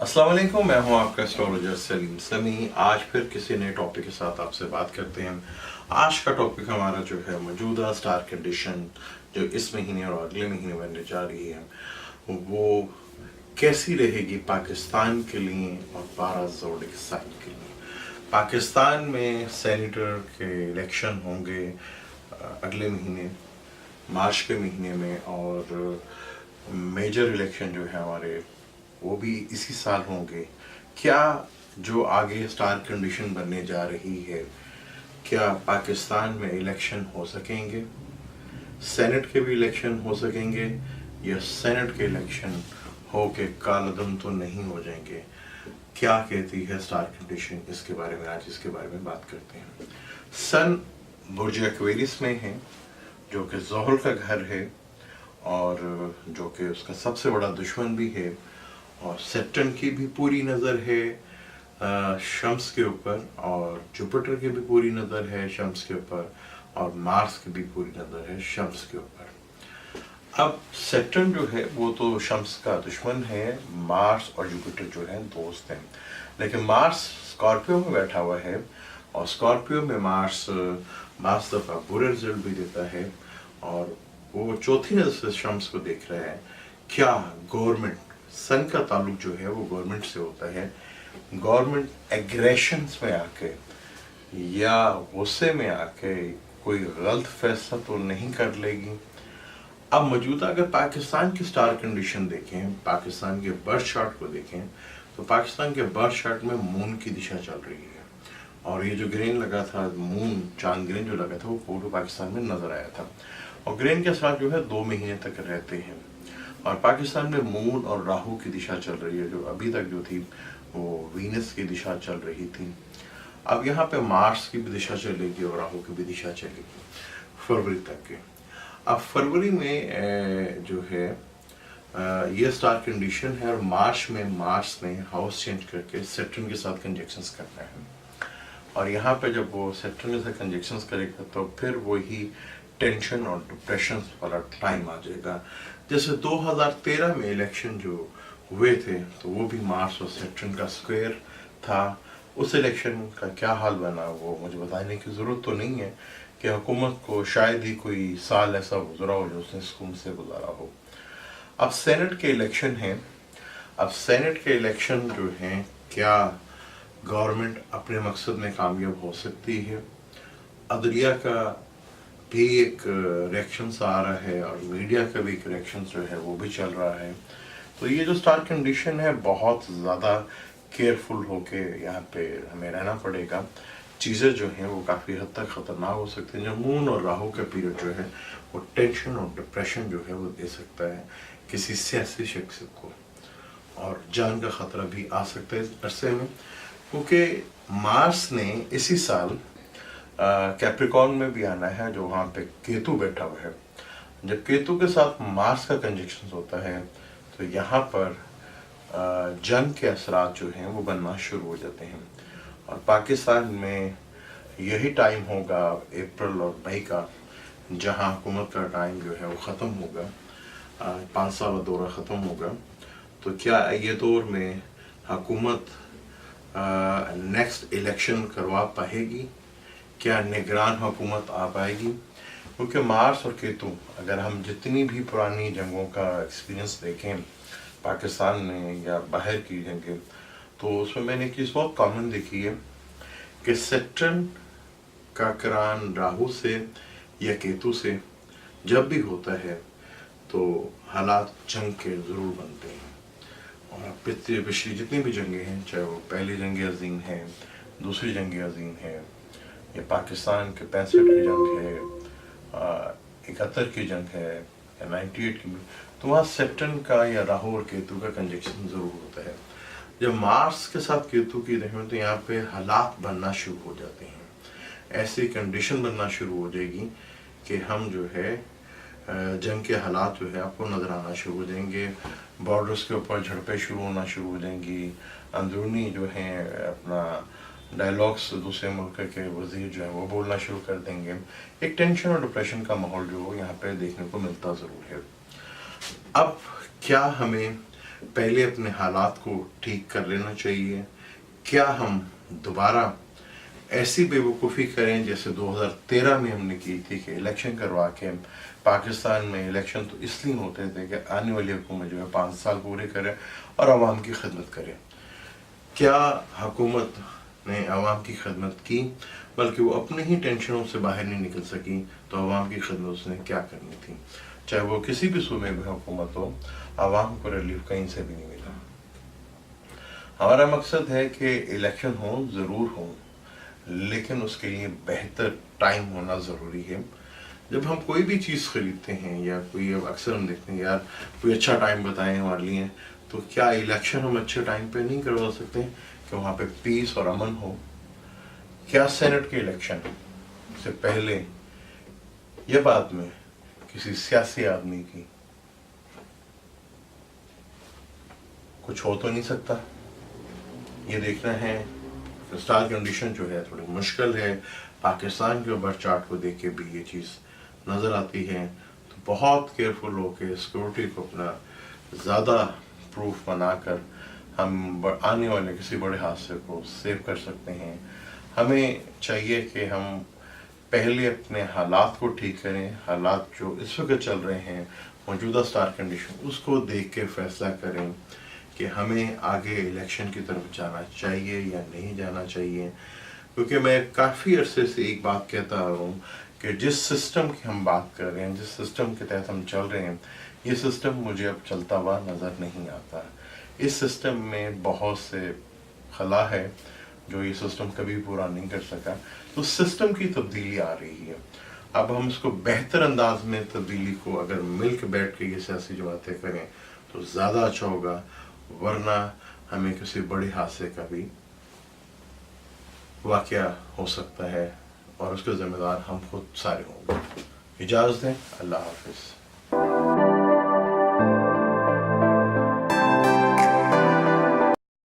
अस्सलाम वालेकुम, मैं हूं आपका एस्ट्रोलॉजर सलीम समी। आज फिर किसी नए टॉपिक के साथ आपसे बात करते हैं। आज का टॉपिक हमारा जो है मौजूदा स्टार कंडीशन जो इस महीने और अगले महीने बनने जा रही है वो कैसी रहेगी पाकिस्तान के लिए और 12 ज़ोडिक साइन के लिए। पाकिस्तान में सेनेटर के इलेक्शन होंगे अगले महीने मार्च के महीने में, और मेजर इलेक्शन जो है हमारे वो भी इसी साल होंगे। क्या जो आगे स्टार कंडीशन बनने जा रही है, क्या पाकिस्तान में इलेक्शन हो सकेंगे, सेनेट के भी इलेक्शन हो सकेंगे, या सेनेट के इलेक्शन हो के कालदम तो नहीं हो जाएंगे? क्या कहती है स्टार कंडीशन, इसके बारे में आज इसके बारे में बात करते हैं। सन बुर्ज एक्वेरियस में है जो कि ज़ोहर का घर है और जो कि उसका सबसे बड़ा दुश्मन भी है, और सैटर्न की भी पूरी नज़र है शम्स के ऊपर, और जुपिटर की भी पूरी नज़र है शम्स के ऊपर, और मार्स की भी पूरी नज़र है शम्स के ऊपर। अब सैटर्न जो है वो तो शम्स का दुश्मन है, मार्स और जुपिटर जो है दोस्त हैं। लेकिन मार्स स्कॉर्पियो में बैठा हुआ है, और स्कॉर्पियो में मार्स दफ़ा बुरे रिजल्ट भी देता है, और वो चौथी नज़र से शम्स को देख रहा है। क्या गवर्नमेंट, सन का ताल्लुक जो है वो गवर्नमेंट से होता है, गवर्नमेंट एग्रेशंस में आके या गुस्से में आके कोई गलत फैसला तो नहीं कर लेगी। अब मौजूदा अगर पाकिस्तान की स्टार कंडीशन देखें, पाकिस्तान के बर्थ चार्ट को देखें, तो पाकिस्तान के बर्थ चार्ट में मून की दिशा चल रही है, और ये जो ग्रेन लगा था, मून चांद ग्रेन जो लगा था, वो पूरे पाकिस्तान में नजर आया था। और ग्रेन के साथ जो है 2 महीने तक रहते हैं, और पाकिस्तान में मून और राहु की दिशा चल रही है, जो अभी तक जो थी वो वीनस की दिशा चल रही थी। अब यहाँ पे मार्स की भी दिशा चलेगी और राहु की भी दिशा चलेगी फरवरी तक के। अब फरवरी में जो है ये स्टार कंडीशन है, और मार्च ने हाउस चेंज करके सैटर्न के साथ कंजक्शंस करना है, और यहाँ पे जब वो सैटर्न के साथ कंजक्शंस करेगा तो फिर वही टेंशन और डिप्रेशन वाला टाइम आ जाएगा। जैसे 2013 में इलेक्शन जो हुए थे तो वो भी मार्स और सैटर्न का स्क्वायर था। उस इलेक्शन का क्या हाल बना वो मुझे बताने की ज़रूरत तो नहीं है कि हुकूमत को शायद ही कोई साल ऐसा गुजरा हो जो उसने सुकून से गुजारा हो। अब सेनेट के इलेक्शन हैं। अब सेनेट के इलेक्शन जो हैं, क्या गवर्नमेंट अपने मकसद में कामयाब हो सकती है? अदलिया का भी एक रिएक्शंस आ रहा है, और मीडिया का भी एक रिएक्शन जो है वो भी चल रहा है। तो ये जो स्टार कंडीशन है, बहुत ज़्यादा केयरफुल होके यहाँ पे हमें रहना पड़ेगा। चीज़ें जो हैं वो काफ़ी हद तक ख़तरनाक हो सकती हैं। जो मून और राहु का पीरियड जो है वो टेंशन और डिप्रेशन जो है वो दे सकता है किसी सियासी शख्स को, और जान का ख़तरा भी आ सकता है इस अरसे में, क्योंकि मार्स ने इसी साल कैप्रिकॉर्न में भी आना है, जो वहाँ पे केतु बैठा हुआ है। जब केतु के साथ मार्स का कंजक्शन होता है तो यहाँ पर जंग के असरात जो हैं वो बनना शुरू हो जाते हैं, और पाकिस्तान में यही टाइम होगा अप्रैल और मई का, जहाँ हुकूमत का टाइम जो है वो ख़त्म होगा, 5 साल दौरा ख़त्म होगा। तो क्या ये दौर में हुकूमत नेक्स्ट इलेक्शन करवा पाएगी? क्या निगरान हुकूमत आ पाएगी? क्योंकि मार्स और केतु, अगर हम जितनी भी पुरानी जंगों का एक्सपीरियंस देखें पाकिस्तान में या बाहर की जंगें, तो उसमें मैंने एक चीज़ बहुत कॉमन देखी है कि सैटर्न का करान राहु से या केतु से जब भी होता है तो हालात जंग के ज़रूर बनते हैं। और पिछली जितनी भी जंगें हैं, चाहे वो पहली जंग अज़ीम है, दूसरी जंग अज़ीम है, या पाकिस्तान के 65 की जंग है, 71 की जंग है, या 98 की भी, तो वहाँ सैटर्न का या राहु और केतु का कंजक्शन ज़रूर होता है। जब मार्स के साथ केतु की रहें तो यहाँ पे हालात बनना शुरू हो जाते हैं, ऐसी कंडीशन बनना शुरू हो जाएगी कि हम जो है जंग के हालात जो है आपको नज़र आना शुरू हो जाएंगे। बॉर्डर्स के ऊपर झड़पें शुरू होना शुरू हो जाएंगी, अंदरूनी जो हैं अपना डायलॉग्स दूसरे मुल्क के वजीर जो है वो बोलना शुरू कर देंगे। एक टेंशन और डिप्रेशन का माहौल जो यहाँ पे देखने को मिलता ज़रूर है। अब क्या हमें पहले अपने हालात को ठीक कर लेना चाहिए। क्या हम दोबारा ऐसी बेवकूफ़ी करें जैसे 2013 में हमने की थी कि इलेक्शन करवा के पाकिस्तान में इलेक्शन तो इसलिए होते थे कि आने वाली हुकूमत जो है 5 साल पूरे करे और आवाम की खिदमत करे। क्या हुकूमत ने आवाम की खिदमत की, बल्कि वो अपने ही टेंशनों से बाहर नहीं निकल सकी, तो आवाम की खिदमत उसने क्या करनी थी। चाहे वो किसी भी सूबे में हुकूमत हो, आवाम को रिलीफ कहीं से भी नहीं मिला। हमारा मकसद है कि इलेक्शन हो, ज़रूर हो, लेकिन उसके लिए बेहतर टाइम होना ज़रूरी है। जब हम कोई भी चीज़ ख़रीदते हैं या कोई, अब अक्सर हम देखते हैं यार कोई अच्छा टाइम बताएं हमारे लिए, तो क्या इलेक्शन हम अच्छे टाइम पे नहीं करवा सकते कि वहाँ पे पीस और अमन हो। क्या सेनेट के इलेक्शन से पहले या बाद में किसी सियासी आदमी की कुछ हो तो नहीं सकता, ये देखना है। स्टार कंडीशन जो है थोड़ी मुश्किल है। पाकिस्तान के बर्थ चार्ट को देख के भी ये चीज़ नज़र आती है, तो बहुत केयरफुल होकर सिक्योरिटी को अपना ज़्यादा प्रूफ बनाकर हम आने वाले किसी बड़े हादसे को सेव कर सकते हैं। हमें चाहिए कि हम पहले अपने हालात को ठीक करें। हालात जो इस वक्त चल रहे हैं, मौजूदा स्टार कंडीशन, उसको देख के फैसला करें कि हमें आगे इलेक्शन की तरफ जाना चाहिए या नहीं जाना चाहिए। क्योंकि मैं काफ़ी अरसे से एक बात कहता आ रहा हूँ कि जिस सिस्टम की हम बात कर रहे हैं, जिस सिस्टम के तहत हम चल रहे हैं, ये सिस्टम मुझे अब चलता हुआ नज़र नहीं आता। इस सिस्टम में बहुत से खला है जो ये सिस्टम कभी पूरा नहीं कर सका, तो सिस्टम की तब्दीली आ रही है। अब हम इसको बेहतर अंदाज में तब्दीली को अगर मिल के बैठ के ये सियासी जमातें करें तो ज़्यादा अच्छा होगा, वरना हमें किसी बड़े हादसे का भी वाक़या हो सकता है और उसके ज़िम्मेदार हम खुद सारे होंगे। इजाज़त दें, अल्लाह हाफ़िज़।